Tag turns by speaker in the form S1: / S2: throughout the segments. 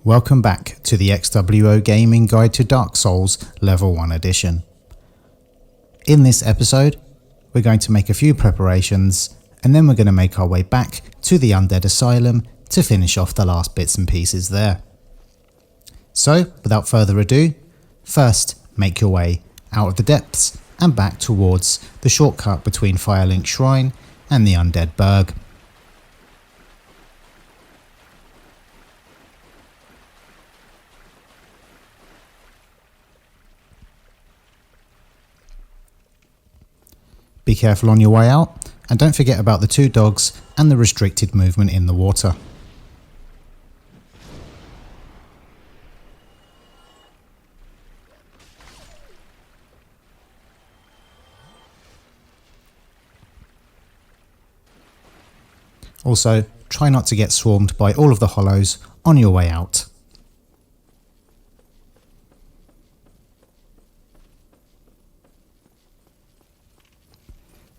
S1: Welcome back to the XWO Gaming Guide to Dark Souls Level 1 Edition. In this episode, we're going to make a few preparations and then we're going to make our way back to the Undead Asylum to finish off the last bits and pieces there. So, without further ado, first make your way out of the depths and back towards the shortcut between Firelink Shrine and the Undead Burg. Be careful on your way out, and don't forget about the two dogs and the restricted movement in the water. Also, try not to get swarmed by all of the hollows on your way out.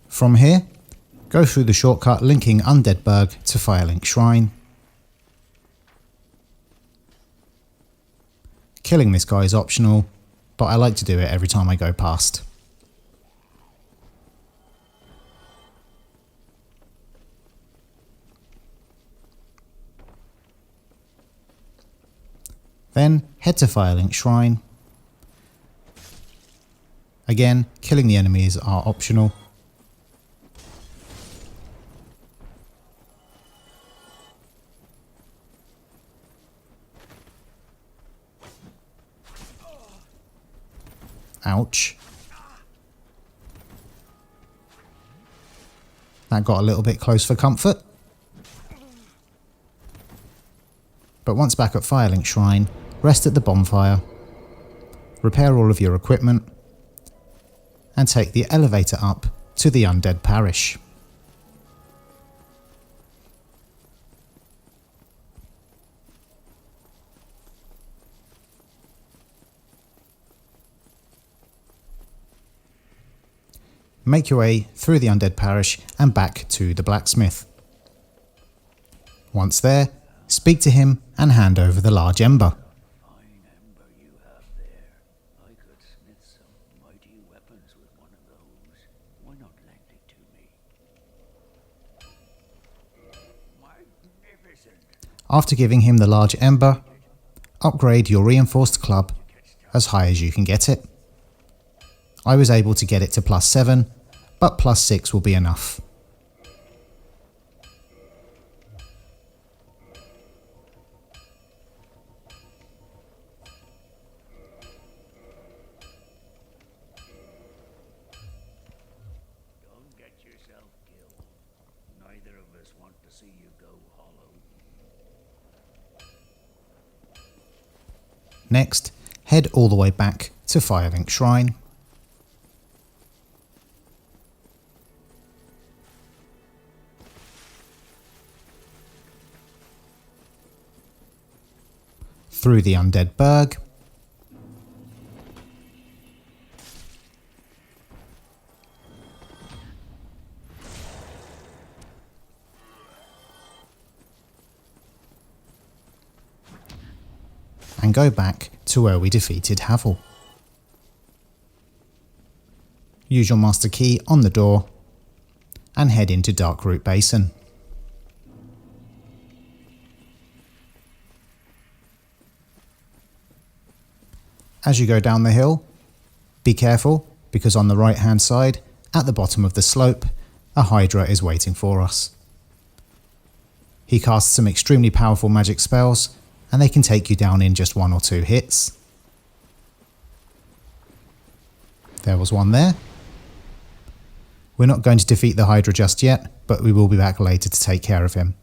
S1: From here, go through the shortcut linking Undead Burg to Firelink Shrine. Killing this guy is optional, but I like to do it every time I go past. Then head to Firelink Shrine. Again, killing the enemies are optional. Ouch. That got a little bit close for comfort. But once back at Firelink Shrine, rest at the bonfire, repair all of your equipment, and take the elevator up to the Undead Parish. Make your way through the Undead Parish and back to the blacksmith. Once there, speak to him and hand over the large ember.
S2: Fine ember you have there. I could smith some mighty weapons with one of those. Why not lend it to me? Magnificent.
S1: After giving him the large ember, upgrade your reinforced club as high as you can get it. I was able to get it to +7, but +6 will be enough.
S2: Don't get yourself killed. Neither of us want to see you go hollow.
S1: Next, head all the way back to Firelink Shrine. Through the Undead Burg, and go back to where we defeated Havel. Use your master key on the door and head into Darkroot Basin. As you go down the hill, be careful because on the right hand side, at the bottom of the slope, a Hydra is waiting for us. He casts some extremely powerful magic spells and they can take you down in just 1 or 2 hits. There was one there. We're not going to defeat the Hydra just yet, but we will be back later to take care of him.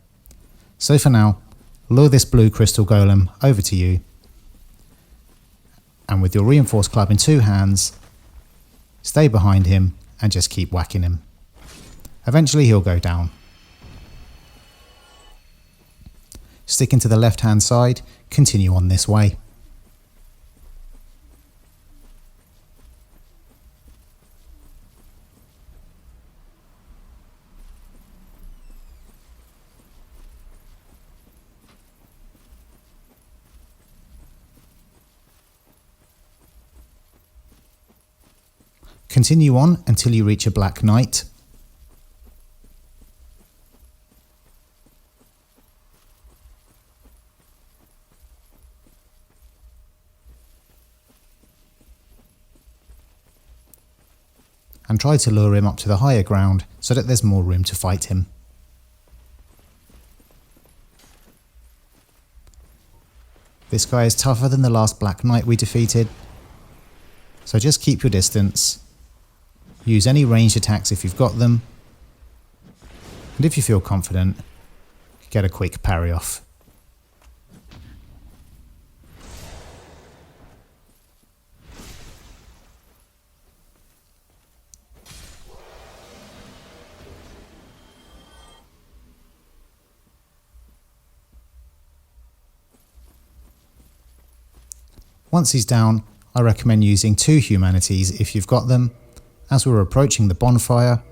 S1: So for now, lure this blue crystal golem over to you, and with your reinforced club in 2 hands, stay behind him and just keep whacking him. Eventually he'll go down. Sticking to the left hand side, continue on this way. Continue on until you reach a black knight. And try to lure him up to the higher ground so that there's more room to fight him. This guy is tougher than the last Black Knight we defeated, so just keep your distance. Use any ranged attacks if you've got them, and if you feel confident, get a quick parry off. Once he's down, I recommend using 2 humanities if you've got them, as we're approaching the bonfire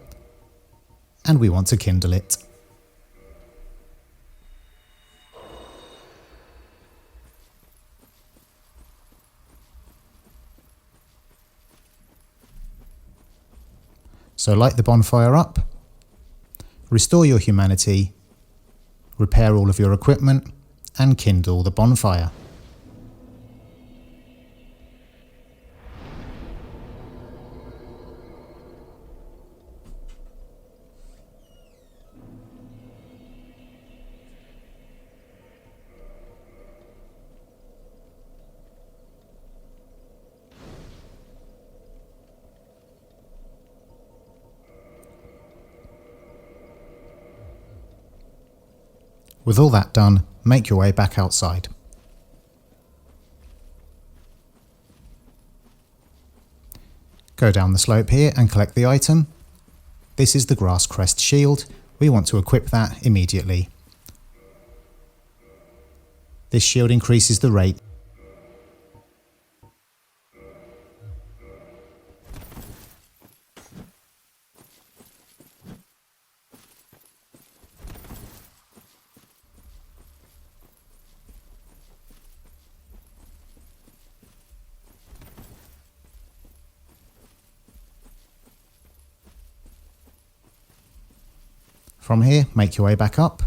S1: and we want to kindle it. So light the bonfire up, restore your humanity, repair all of your equipment and kindle the bonfire. With all that done, make your way back outside. Go down the slope here and collect the item. This is the Grass Crest Shield. We want to equip that immediately. This shield increases the rate From here, make your way back up,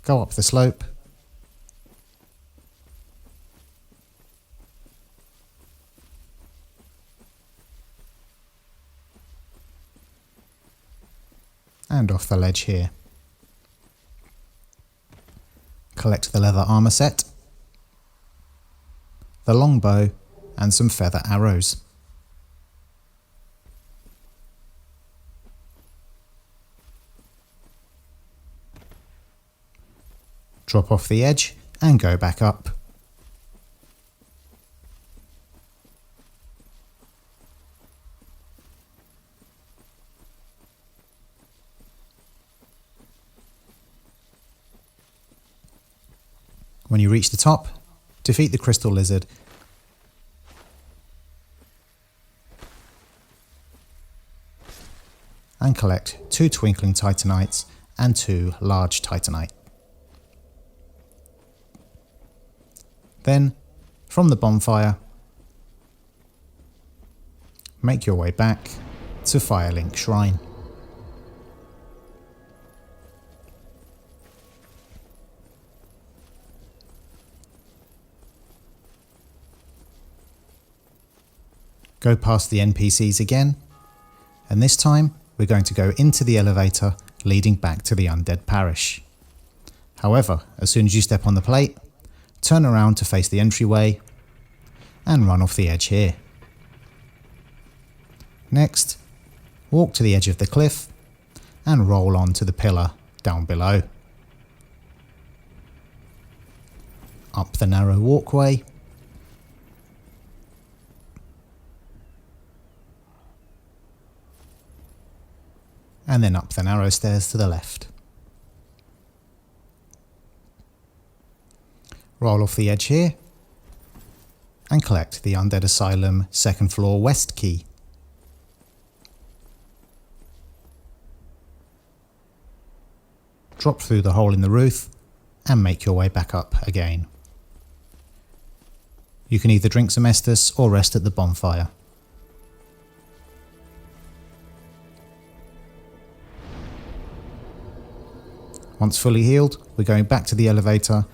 S1: go up the slope, and off the ledge here. Collect the leather armor set, the longbow, and some feather arrows. Drop off the edge and go back up. When you reach the top, defeat the crystal lizard and collect 2 twinkling titanites and 2 large titanite. Then, from the bonfire, make your way back to Firelink Shrine. Go past the NPCs again, and this time we're going to go into the elevator leading back to the Undead Parish. However, as soon as you step on the plate, turn around to face the entryway and run off the edge here. Next, walk to the edge of the cliff and roll onto the pillar down below. Up the narrow walkway, and then up the narrow stairs to the left. Roll off the edge here and collect the Undead Asylum 2nd floor west key. Drop through the hole in the roof and make your way back up again. You can either drink some Estus or rest at the bonfire. Once fully healed, we're going back to the elevator.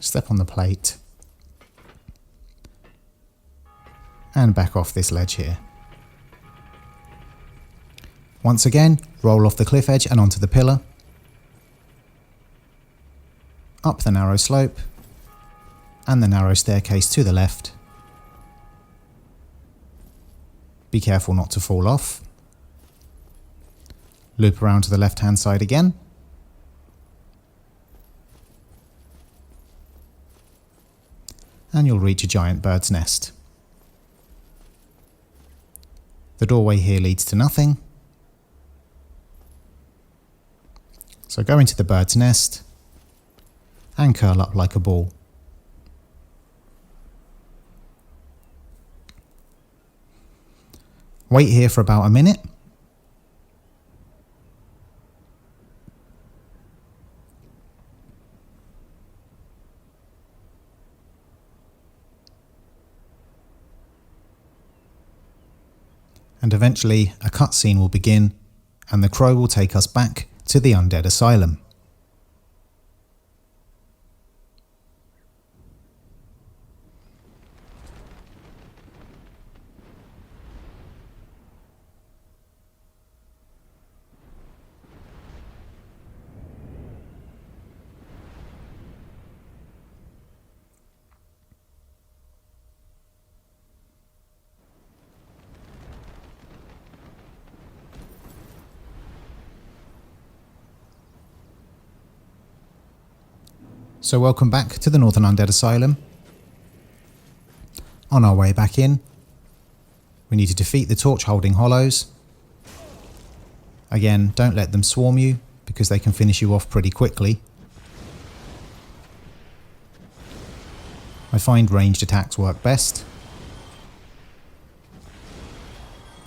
S1: Step on the plate. And back off this ledge here. Once again, roll off the cliff edge and onto the pillar. Up the narrow slope. And the narrow staircase to the left. Be careful not to fall off. Loop around to the left hand side again. And you'll reach a giant bird's nest. The doorway here leads to nothing. So go into the bird's nest and curl up like a ball. Wait here for about a minute. And eventually a cutscene will begin and the crow will take us back to the Undead Asylum. So welcome back to the Northern Undead Asylum. On our way back in, we need to defeat the torch-holding hollows. Again, don't let them swarm you, because they can finish you off pretty quickly. I find ranged attacks work best.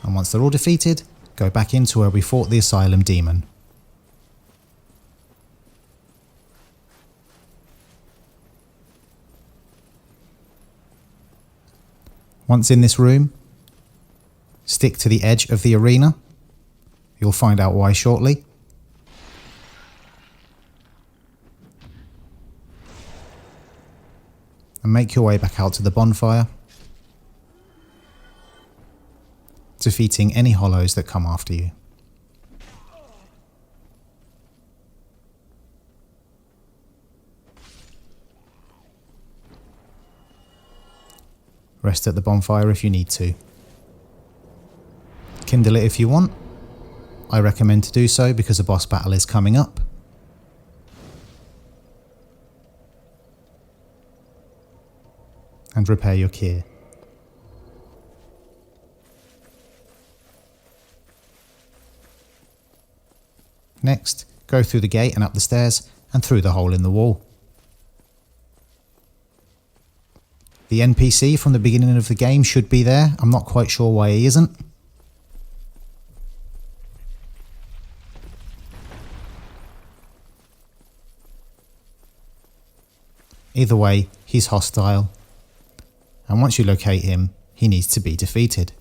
S1: And once they're all defeated, go back into where we fought the Asylum Demon. Once in this room, stick to the edge of the arena. You'll find out why shortly. And make your way back out to the bonfire, defeating any hollows that come after you. Rest at the bonfire if you need to. Kindle it if you want. I recommend to do so because a boss battle is coming up. And repair your gear. Next, go through the gate and up the stairs and through the hole in the wall. The NPC from the beginning of the game should be there. I'm not quite sure why he isn't. Either way, he's hostile. And once you locate him, he needs to be defeated.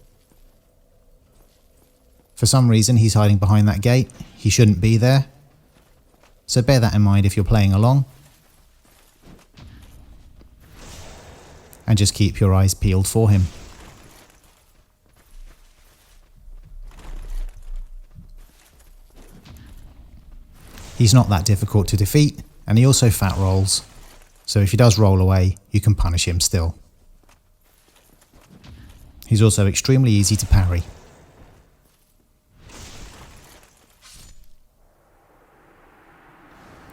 S1: For some reason, he's hiding behind that gate. He shouldn't be there. So bear that in mind if you're playing along. And just keep your eyes peeled for him. He's not that difficult to defeat, and he also fat rolls, so if he does roll away, you can punish him still. He's also extremely easy to parry.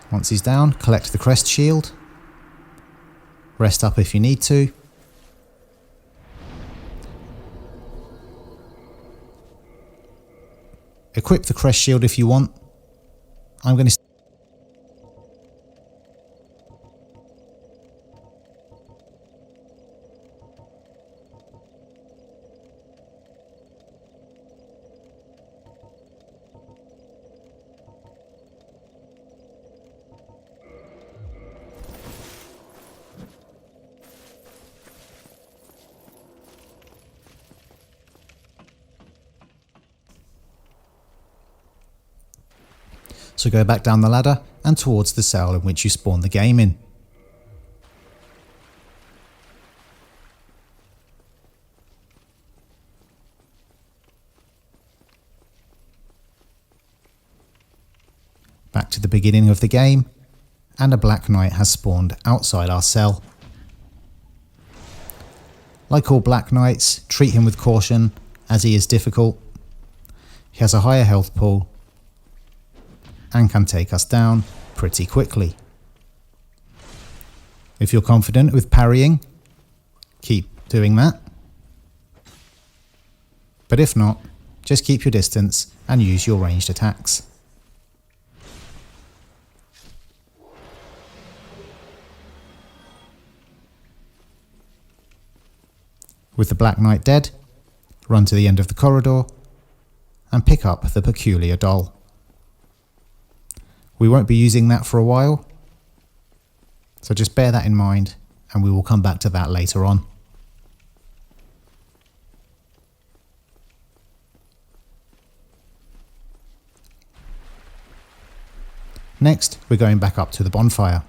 S1: Once he's down, collect the crest shield. Rest up if you need to. Equip the crest shield if you want. I'm going to So go back down the ladder and towards the cell in which you spawned the game in. Back to the beginning of the game, and a Black Knight has spawned outside our cell. Like all Black Knights, treat him with caution as he is difficult. He has a higher health pool and can take us down pretty quickly. If you're confident with parrying, keep doing that. But if not, just keep your distance and use your ranged attacks. With the Black Knight dead, run to the end of the corridor and pick up the Peculiar Doll. We won't be using that for a while, so just bear that in mind and we will come back to that later on. Next, we're going back up to the bonfire.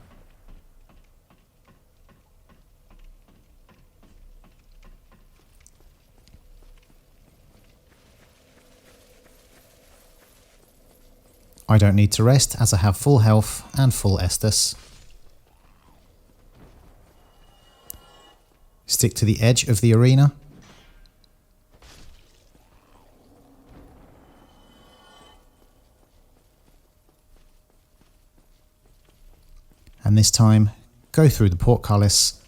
S1: I don't need to rest as I have full health and full Estus. Stick to the edge of the arena. And this time, go through the portcullis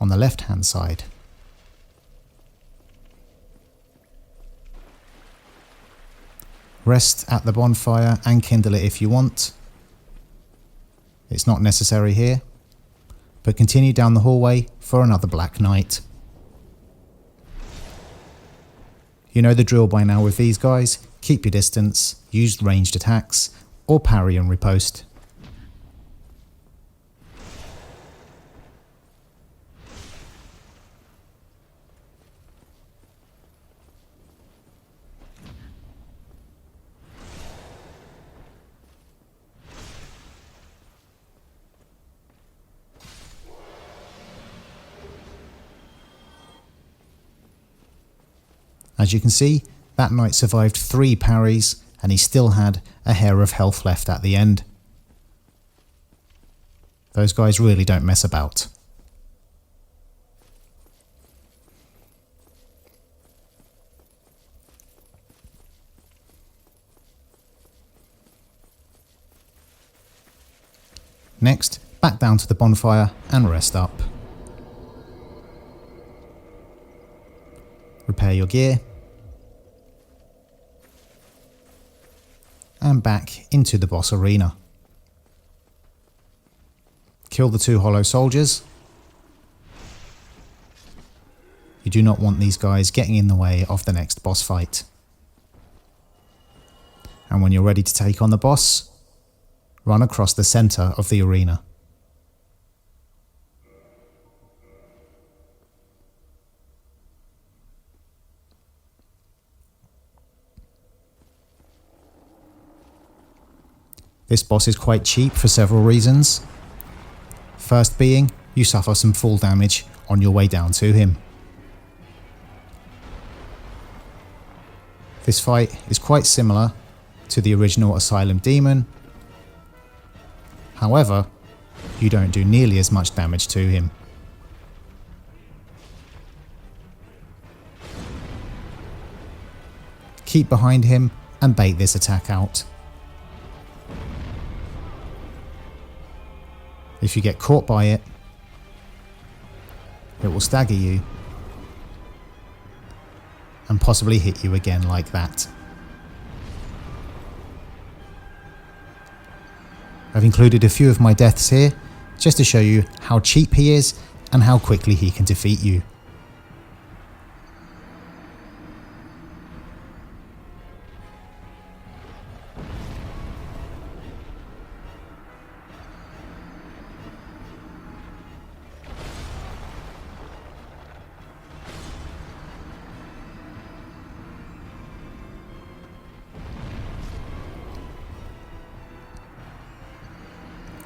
S1: on the left hand side. Rest at the bonfire and kindle it if you want. It's not necessary here, but continue down the hallway for another Black Knight. You know the drill by now with these guys. Keep your distance, use ranged attacks, or parry and riposte. As you can see, that knight survived 3 parries and he still had a hair of health left at the end. Those guys really don't mess about. Next, back down to the bonfire and rest up. Repair your gear. And back into the boss arena. Kill the 2 hollow soldiers. You do not want these guys getting in the way of the next boss fight. And when you're ready to take on the boss, run across the center of the arena. This boss is quite cheap for several reasons. First being, you suffer some fall damage on your way down to him. This fight is quite similar to the original Asylum demon. However, you don't do nearly as much damage to him. Keep behind him and bait this attack out. If you get caught by it, it will stagger you and possibly hit you again like that. I've included a few of my deaths here just to show you how cheap he is and how quickly he can defeat you.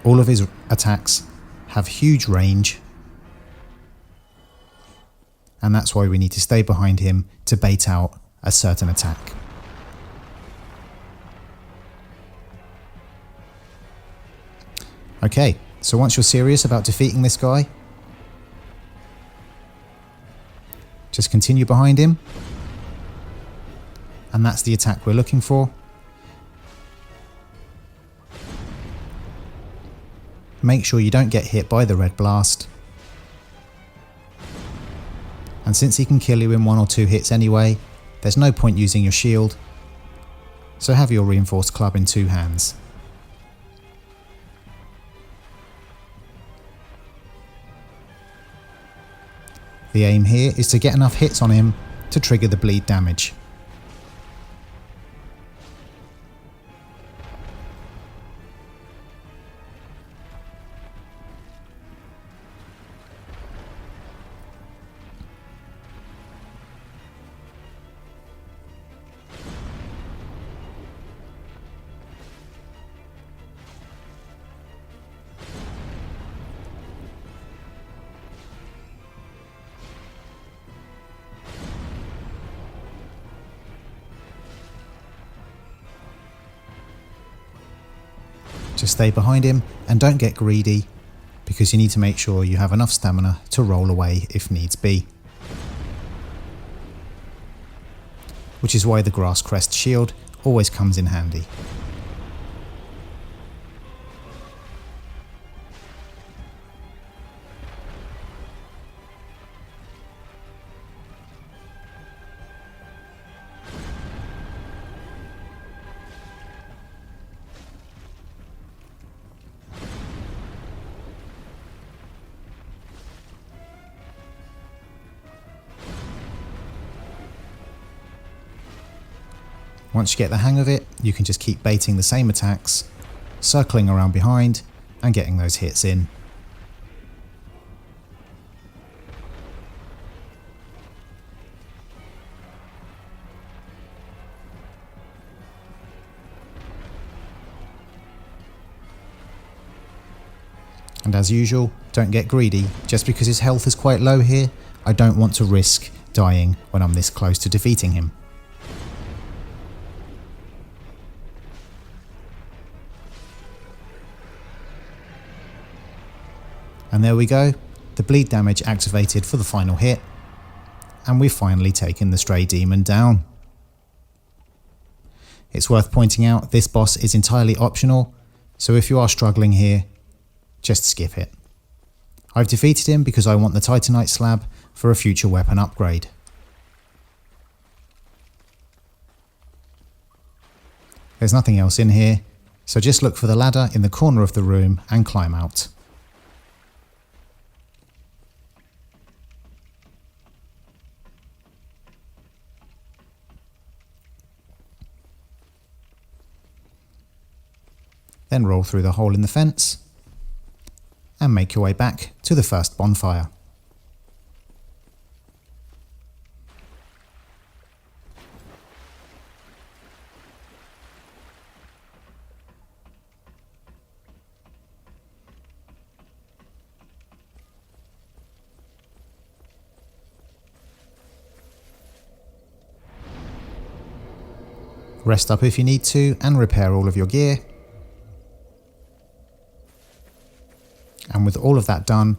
S1: All of his attacks have huge range, and that's why we need to stay behind him to bait out a certain attack. Okay, so once you're serious about defeating this guy, just continue behind him, and that's the attack we're looking for. Make sure you don't get hit by the red blast. And since he can kill you in 1 or 2 hits anyway, there's no point using your shield, so have your reinforced club in 2 hands. The aim here is to get enough hits on him to trigger the bleed damage. Just stay behind him and don't get greedy, because you need to make sure you have enough stamina to roll away if needs be. Which is why the grass crest shield always comes in handy. Once you get the hang of it, you can just keep baiting the same attacks, circling around behind and getting those hits in. And as usual, don't get greedy. Just because his health is quite low here, I don't want to risk dying when I'm this close to defeating him. And there we go, the bleed damage activated for the final hit, and we've finally taken the stray demon down. It's worth pointing out this boss is entirely optional, so if you are struggling here, just skip it. I've defeated him because I want the Titanite slab for a future weapon upgrade. There's nothing else in here, so just look for the ladder in the corner of the room and climb out. Then roll through the hole in the fence and make your way back to the first bonfire. Rest up if you need to and repair all of your gear. And with all of that done,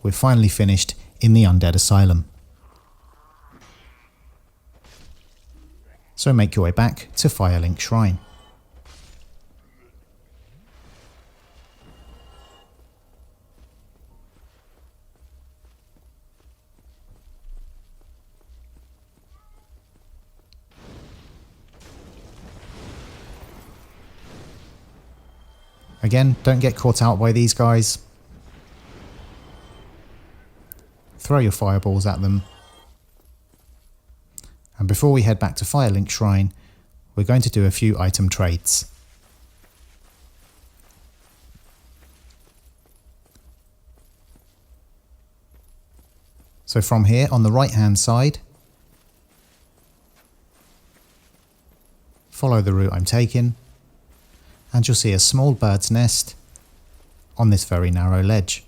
S1: we're finally finished in the Undead Asylum. So make your way back to Firelink Shrine. Again, don't get caught out by these guys. Throw your fireballs at them. And before we head back to Firelink Shrine, we're going to do a few item trades. So from here on the right hand side, follow the route I'm taking, and you'll see a small bird's nest on this very narrow ledge.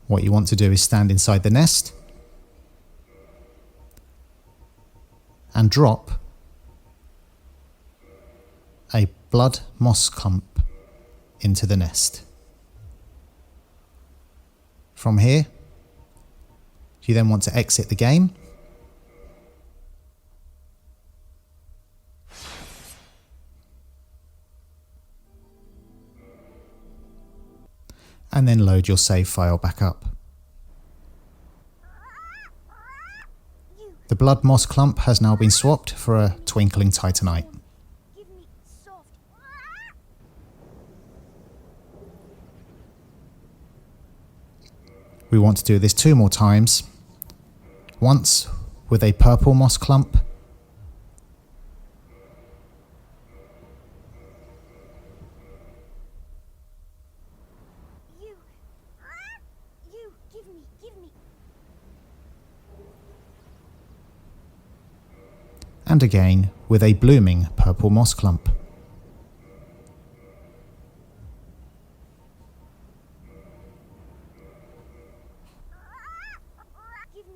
S1: What you want to do is stand inside the nest and drop a blood moss clump into the nest. From here, you then want to exit the game and then load your save file back up. The blood moss clump has now been swapped for a twinkling titanite.
S3: Give me soft.
S1: We want to do this 2 more times. Once with a purple moss clump,
S3: You, give me.
S1: and again with a blooming purple moss clump.
S3: Give me.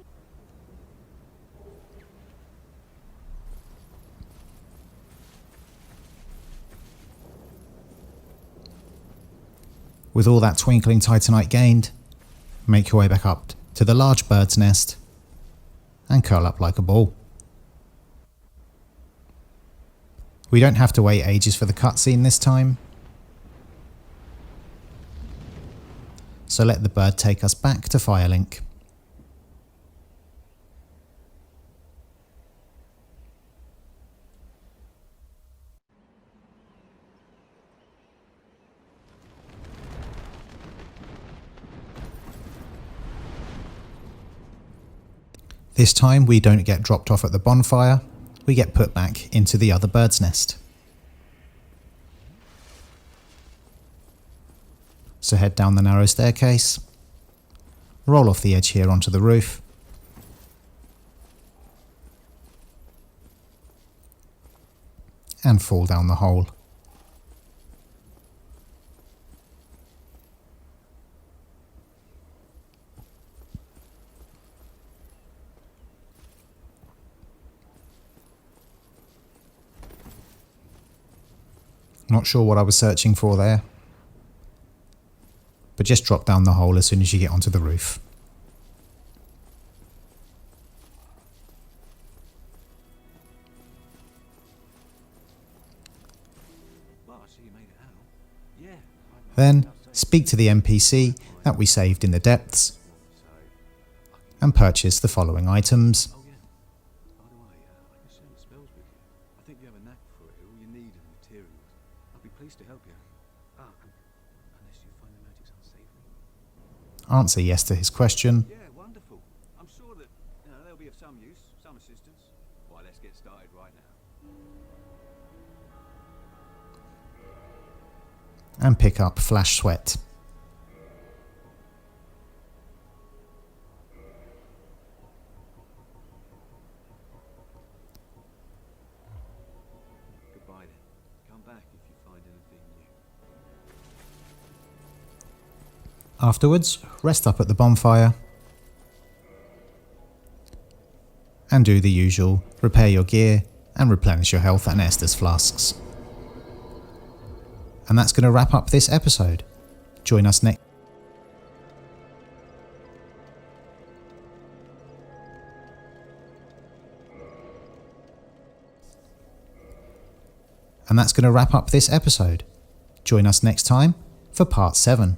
S1: With all that twinkling titanite gained, make your way back up to the large bird's nest and curl up like a ball. We don't have to wait ages for the cutscene this time, so let the bird take us back to Firelink. This time we don't get dropped off at the bonfire, we get put back into the other bird's nest. So head down the narrow staircase, roll off the edge here onto the roof, and fall down the hole. Not sure what I was searching for there, but just drop down the hole as soon as you get onto the roof. Then speak to the NPC that we saved in the depths and purchase the following items.
S4: Oh yeah. By the way, I can share the spells with you. I think you have a knack for it. All you need are the materials. I'll be pleased to help you. Unless you find the magic's unsavory.
S1: Answer yes to his question,
S4: Yeah, wonderful. I'm sure that they'll be of some use, some assistance. Why, let's get started right now.
S1: and pick up Flash Sweat.
S4: Goodbye then. Come back if you find anything new.
S1: Afterwards, rest up at the bonfire and do the usual, repair your gear and replenish your health and Estus flasks. And that's going to wrap up this episode. Join us next. And that's going to wrap up this episode. Join us next time for part 7.